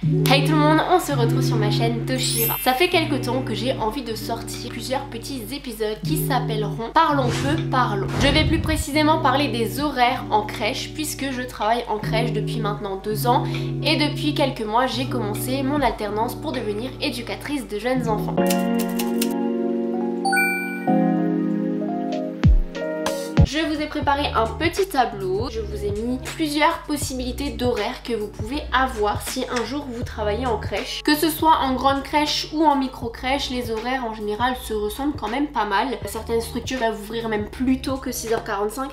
Hey tout le monde, on se retrouve sur ma chaîne Toshira. Ça fait quelques temps que j'ai envie de sortir plusieurs petits épisodes qui s'appelleront Parlons peu, parlons. Je vais plus précisément parler des horaires en crèche puisque je travaille en crèche depuis maintenant 2 ans et depuis quelques mois j'ai commencé mon alternance pour devenir éducatrice de jeunes enfants. Je vous ai préparé un petit tableau, je vous ai mis plusieurs possibilités d'horaires que vous pouvez avoir si un jour vous travaillez en crèche. Que ce soit en grande crèche ou en micro crèche, les horaires en général se ressemblent quand même pas mal. Certaines structures peuvent ouvrir même plus tôt que 6h45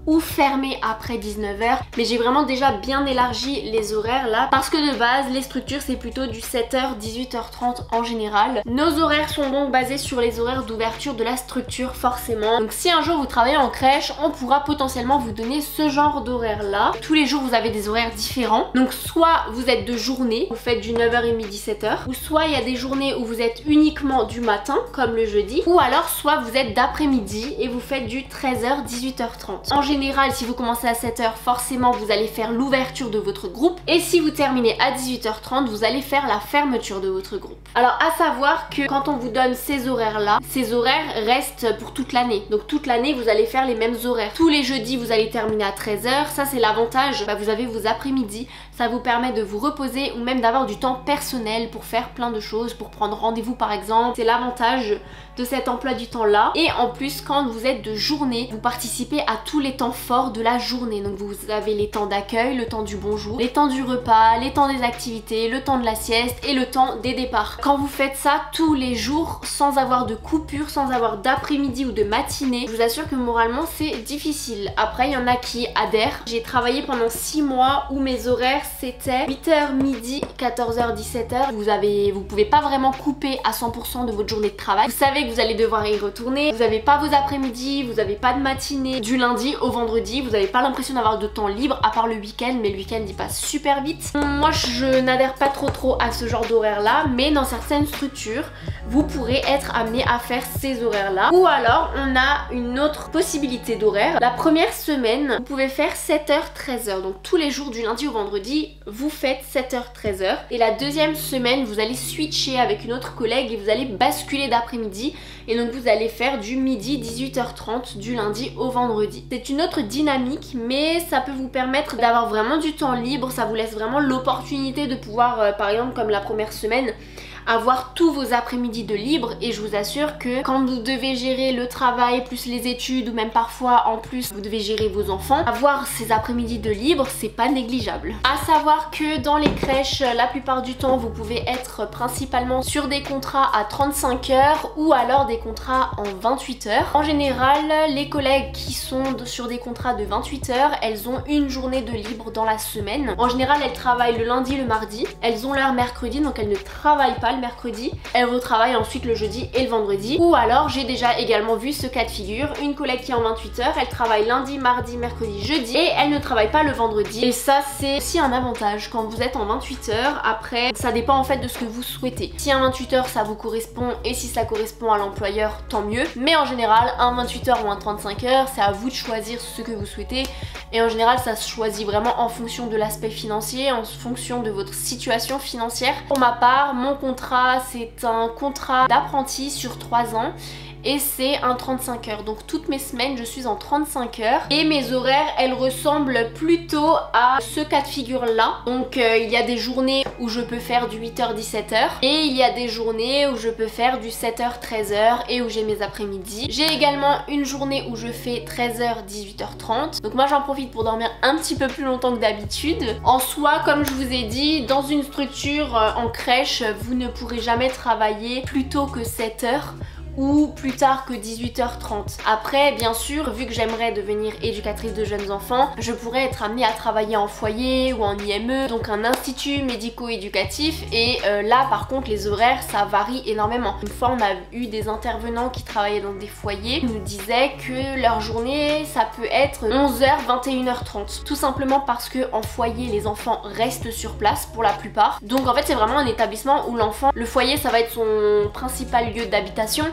ou fermé après 19h, mais j'ai vraiment déjà bien élargi les horaires là parce que de base les structures c'est plutôt du 7h 18h30 en général. Nos horaires sont donc basés sur les horaires d'ouverture de la structure forcément. Donc si un jour vous travaillez en crèche, on pourra potentiellement vous donner ce genre d'horaire là. Tous les jours vous avez des horaires différents. Donc soit vous êtes de journée, vous faites du 9h30 17h, ou soit il y a des journées où vous êtes uniquement du matin comme le jeudi, ou alors soit vous êtes d'après-midi et vous faites du 13h 18h30. En général, si vous commencez à 7h, forcément vous allez faire l'ouverture de votre groupe, et si vous terminez à 18h30, vous allez faire la fermeture de votre groupe. Alors à savoir que quand on vous donne ces horaires là, ces horaires restent pour toute l'année. Donc toute l'année vous allez faire les mêmes horaires. Tous les jeudis vous allez terminer à 13h, ça c'est l'avantage, vous avez vos après-midi, ça vous permet de vous reposer ou même d'avoir du temps personnel pour faire plein de choses, pour prendre rendez-vous par exemple. C'est l'avantage de cet emploi du temps là. Et en plus quand vous êtes de journée, vous participez à tous les temps forts de la journée. Donc vous avez les temps d'accueil, le temps du bonjour, les temps du repas, les temps des activités, le temps de la sieste et le temps des départs. Quand vous faites ça tous les jours sans avoir de coupure, sans avoir d'après-midi ou de matinée, je vous assure que moralement c'est difficile. Après il y en a qui adhèrent. J'ai travaillé pendant 6 mois où mes horaires c'était 8h midi, 14h 17h. Vous pouvez pas vraiment couper à 100% de votre journée de travail. Vous savez que vous allez devoir y retourner. Vous avez pas vos après-midi, vous avez pas de matinée. Du lundi au vendredi, vous n'avez pas l'impression d'avoir de temps libre à part le week-end, mais le week-end il passe super vite. Moi je n'adhère pas trop à ce genre d'horaire là, mais dans certaines structures vous pourrez être amené à faire ces horaires là. Ou alors on a une autre possibilité d'horaire. La première semaine vous pouvez faire 7h 13h, donc tous les jours du lundi au vendredi vous faites 7h 13h, et la deuxième semaine vous allez switcher avec une autre collègue et vous allez basculer d'après-midi, et donc vous allez faire du midi 18h30 du lundi au vendredi. C'est une autre dynamique, mais ça peut vous permettre d'avoir vraiment du temps libre. Ça vous laisse vraiment l'opportunité de pouvoir, par exemple comme la première semaine, avoir tous vos après-midi de libre. Et je vous assure que quand vous devez gérer le travail plus les études, ou même parfois en plus vous devez gérer vos enfants, avoir ces après-midi de libre c'est pas négligeable. À savoir que dans les crèches la plupart du temps vous pouvez être principalement sur des contrats à 35 heures ou alors des contrats en 28 heures. En général les collègues qui sont sur des contrats de 28 heures, elles ont une journée de libre dans la semaine. En général elles travaillent le lundi, le mardi, elles ont leur mercredi, donc elles ne travaillent pas le mercredi, elles retravaillent ensuite le jeudi et le vendredi. Ou alors j'ai déjà également vu ce cas de figure, une collègue qui est en 28 heures, elle travaille lundi, mardi, mercredi, jeudi et elle ne travaille pas le vendredi. Et ça c'est aussi un avantage quand vous êtes en 28 heures. Après ça dépend en fait de ce que vous souhaitez. Si un 28 heures ça vous correspond et si ça correspond à l'employeur tant mieux, mais en général un 28 heures ou un 35 heures c'est à vous de choisir ce que vous souhaitez, et en général ça se choisit vraiment en fonction de l'aspect financier, en fonction de votre situation financière. Pour ma part mon contrat c'est un contrat d'apprenti sur 3 ans et c'est un 35 heures. Donc toutes mes semaines je suis en 35 heures et mes horaires elles ressemblent plutôt à ce cas de figure là. Donc il y a des journées où je peux faire du 8h 17h et il y a des journées où je peux faire du 7h 13h et où j'ai mes après-midi. J'ai également une journée où je fais 13h 18h30. Donc moi j'en profite pour dormir un petit peu plus longtemps que d'habitude. En soi comme je vous ai dit, dans une structure en crèche vous ne pourrez jamais travailler plus tôt que 7 heures ou plus tard que 18h30. Après bien sûr vu que j'aimerais devenir éducatrice de jeunes enfants, je pourrais être amenée à travailler en foyer ou en IME, donc un institut médico-éducatif, et là par contre les horaires ça varie énormément. Une fois on a eu des intervenants qui travaillaient dans des foyers, ils nous disaient que leur journée ça peut être 11h 21h30, tout simplement parce que en foyer les enfants restent sur place pour la plupart. Donc en fait c'est vraiment un établissement où l'enfant, le foyer ça va être son principal lieu d'habitation,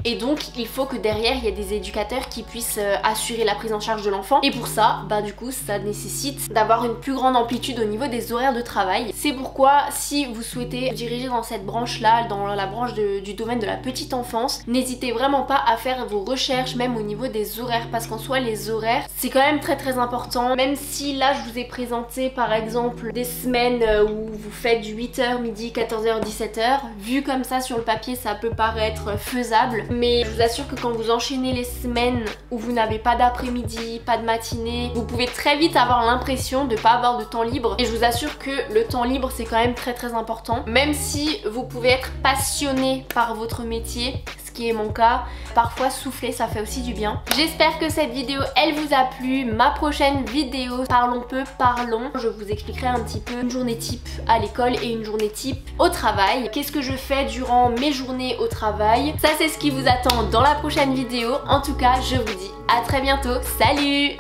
et donc il faut que derrière il y ait des éducateurs qui puissent assurer la prise en charge de l'enfant, et pour ça du coup ça nécessite d'avoir une plus grande amplitude au niveau des horaires de travail. C'est pourquoi si vous souhaitez vous diriger dans cette branche là, dans la branche du domaine de la petite enfance, n'hésitez vraiment pas à faire vos recherches même au niveau des horaires, parce qu'en soi les horaires c'est quand même très important. Même si là je vous ai présenté par exemple des semaines où vous faites du 8h, midi, 14h, 17h, vu comme ça sur le papier ça peut paraître faisable, mais je vous assure que quand vous enchaînez les semaines où vous n'avez pas d'après-midi, pas de matinée, vous pouvez très vite avoir l'impression de pas avoir de temps libre, et je vous assure que le temps libre c'est quand même très important. Même si vous pouvez être passionné par votre métier, ce qui est mon cas, parfois souffler ça fait aussi du bien. J'espère que cette vidéo elle vous a plu. Ma prochaine vidéo, parlons peu, parlons, je vous expliquerai un petit peu une journée type à l'école et une journée type au travail. Qu'est-ce que je fais durant mes journées au travail? Ça c'est ce qui vous attend dans la prochaine vidéo. En tout cas je vous dis à très bientôt, salut!